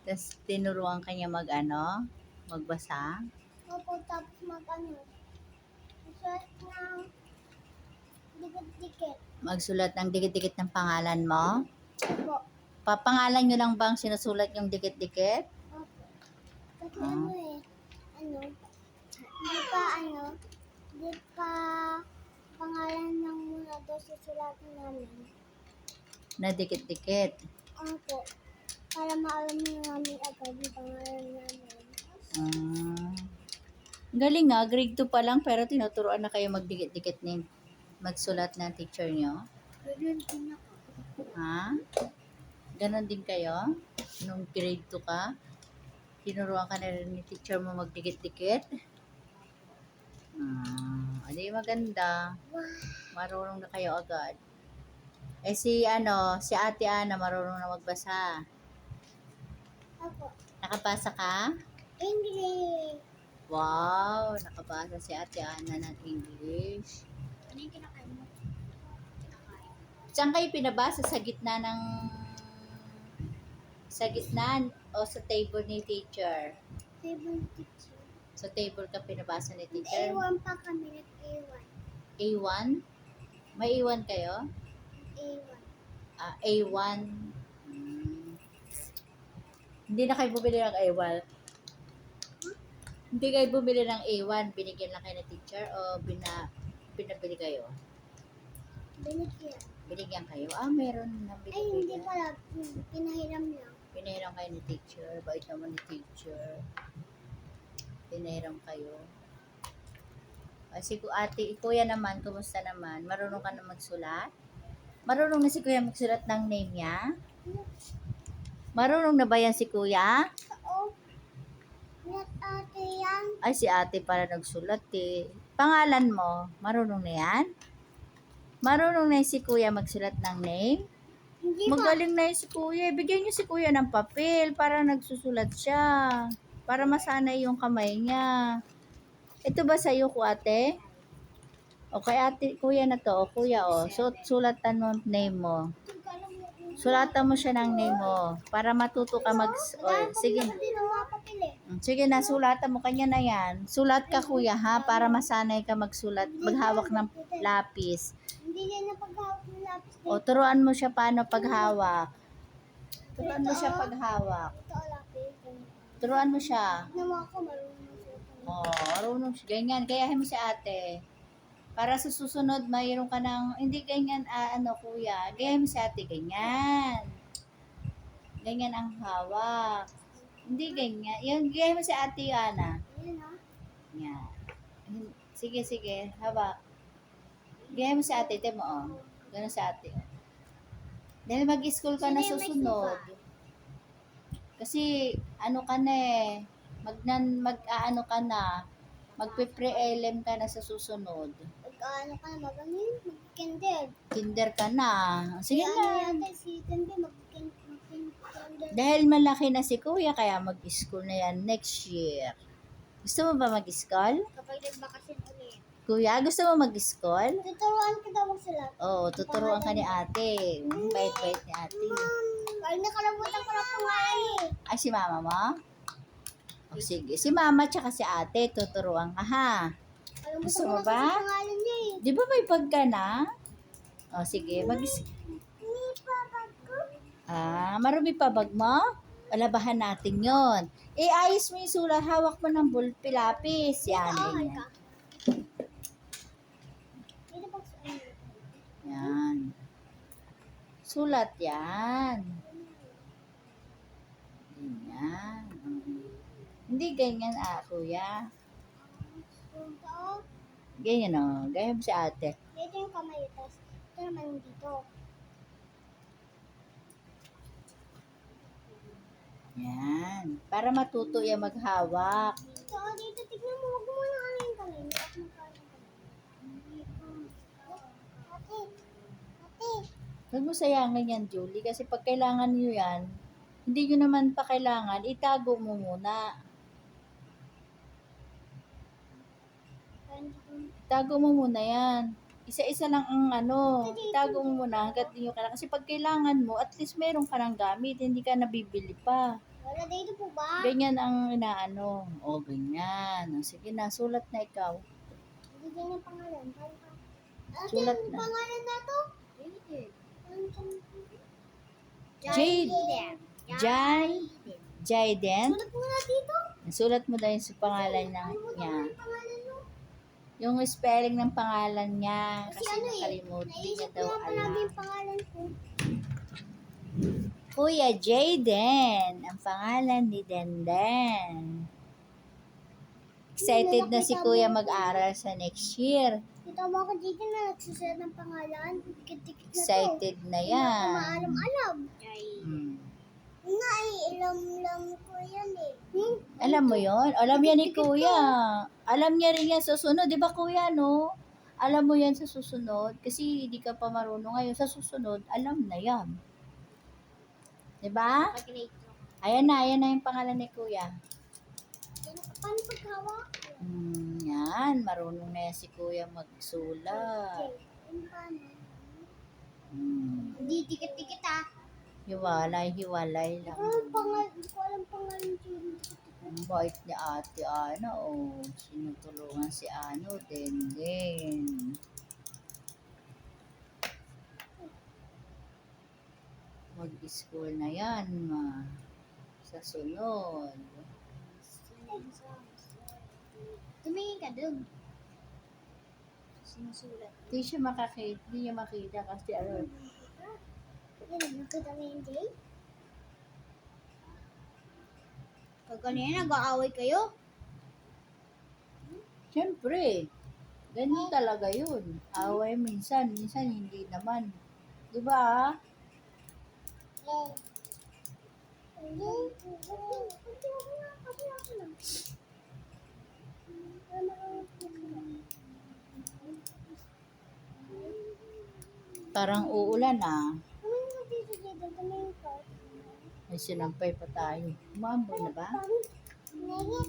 Tapos tinuruan ka niya magbasa. Opo, tapos sulat ng dikit-dikit. Magsulat ng dikit-dikit ng pangalan mo. Opo. Papangalan nyo lang bang sinusulat yung dikit-dikit? Opo. Kasi Ah. di pa pangalan ng muna daw susulatin namin. Na dikit-dikit. Opo. Para maalam nyo namin agad yung pangalan namin. Galing nga, grade 2 pa lang pero tinuturuan na kayo magdikit-dikit ni magsulat ng teacher nyo. Ganun din ako. Ha? Ganon din kayo? Nung grade 2 ka? Tinuruan ka na rin ni teacher mo magdikit-dikit? Adi maganda. Marunong na kayo agad. Eh si Ate Ana marunong na magbasa. Opo. Nakapasa ka? English. Wow, nakapasa si Ate Ana ng English. Ano yung kinakain mo? Saan kayo pinabasa? Sa gitna o sa table ni teacher? Table teacher. Sa table ka pinabasa ni teacher? A1 pa kami, A1. A1? May A1 kayo? A1. A1. Hindi na kayo bumili ng A1? Hindi kayo bumili ng A1? Binigyan lang kayo ng teacher o pinabili kayo? Binigyan. Binigyan kayo? Meron na binigyan. Ay, hindi pala. Pinahiram lang. Pinahiram kayo ni teacher. Bait naman ni teacher. Pinahiram kayo. Si kuya naman, kumusta naman? Marunong ka na magsulat? Marunong na si kuya magsulat ng name niya? Marunong na ba yan si kuya? Oo. Net ate yan. Ay, si ate para nagsulat eh. Pangalan mo, marunong na yan? Marunong na si kuya magsulat ng name? Hindi pa. Magaling na si kuya. Bigyan niyo si kuya ng papel para nagsusulat siya. Para masanay yung kamay niya. Ito ba sa'yo ko ate? O kay ate, kuya na to. O kuya sulatan mo name mo. Sulatan mo siya ng name mo. Para matuto ka sige na. Sige na, sulatan mo. Kanya na yan. Sulat ka kuya ha. Para masanay ka magsulat. Maghawak ng lapis. Hindi yan na paghawak ng lapis. O turuan mo siya paano paghawak. Turuan mo siya paghawak. Ito lapis. Turuan mo siya. Naman ako marunong siya. Marunong siya. Ganyan. Gayahin mo si ate. Para sa susunod, mayroon ka ng, hindi ganyan, kuya. Gayahin mo si ate. Ganyan. Ganyan ang hawak. Hindi ganyan. Yung gayahin mo si ate, Ana. Yan ha. Yan. Sige. Hawak. Gayahin mo si ate. Ito mo, Ganun si ate. Dahil mag-school ka na susunod. Kasi, ka na eh. Mag-ano ka na. Magpe-pre-elem ka na sa susunod. Mag-ano ka na, mag-kinder. Kinder ka na. Sige na. Si Tende, mag-kinder. Dahil malaki na si kuya, kaya mag-school na yan next year. Gusto mo ba mag-school? Kapag nagbakasyon ulit. Kuya, gusto mo mag-school? Tuturuan ka daw magsulat. Oo, tuturuan ka ni ate. Bait-bait ni ate. Ay, nakalamutan ko na pangalan eh. Ay, si mama mo? O sige, si mama tsaka si ate, tuturuan ka ha. Gusto mo ba? Pangalan niya eh. Di ba may pag ka na? O sige, Hindi pa bag ko. marumi pa bag mo? Palabahan natin yon. Ayos mo yung sulat, hawak mo ng lapis. Yan, ganyan. Yan. Sulat yan. Ganyan. Hindi ganyan kuya. Ganyan Ganyan mo si ate. Dito yung kamay, tapos ito naman dito. Yan. Para matuto yan maghawak. So, dito, tignan mo, huwag mo na ano yung kamay. Ate. Huwag mo sayangin yan, Julie. Kasi pag kailangan nyo yan, hindi nyo naman pa kailangan, itago mo muna. Itago mo muna yan. Isa-isa lang ang itago mo muna hanggat di nyo kailangan. Kasi pag kailangan mo, at least meron ka ng gamit, hindi ka nabibili pa. Wala dito po ba? Ganyan ang inaano. O, ganyan. O, sige na, sulat na ikaw. Bigyan ng pangalan. Sulat Ate, na. pangalan na to? Jade. Jaden. Sulat mo na dito. Sulat mo daw yung sa pangalan niya. Yung pangalan mo. Yung spelling ng pangalan niya. Kasi Kasi ano eh, nakalimutan. Hindi niya naisip ko daw na palagi alam. yung pangalan ko. Kuya Jaden. Ang pangalan ni Denden. Excited na si Kuya mag-aral sa next year. Kita mo ako dito na nagsusulat ng pangalan. Dikit-dikit na to. Excited na Hindi ako yan. maalam-alam. Hmm. Nga eh, ilam-lam ko yan eh. Alam mo yon? Alam yan ni Kuya. Alam niya rin yan sa susunod. Di ba Kuya, no? Alam mo yan sa susunod. Kasi hindi ka pa marunong ngayon. Sa susunod, alam na yan. Di ba? Ayan na yung pangalan ni Kuya. Paano paghawak? Yan, marunong na yan si Kuya magsulat. Paano? Hmm. Hindi dikit-dikit ah. Hiwalay lang. Hindi ko alam pangalan ko. Ang bait ni Ate Ana, oh. Sinutulungan si Ano, Denden. Mag-school na yan, sa sunod. Tumingin ka dun. Sinusulat. Hindi niya makita kasi ano. Yan, nakita mo yung Jay? Pag kanina nag-aaway kayo? Siyempre, ganyan talaga yun. Away minsan hindi naman. Di ba? Parang uulan ah. May sinampay pa tayo. Umambon na ba? Nangit.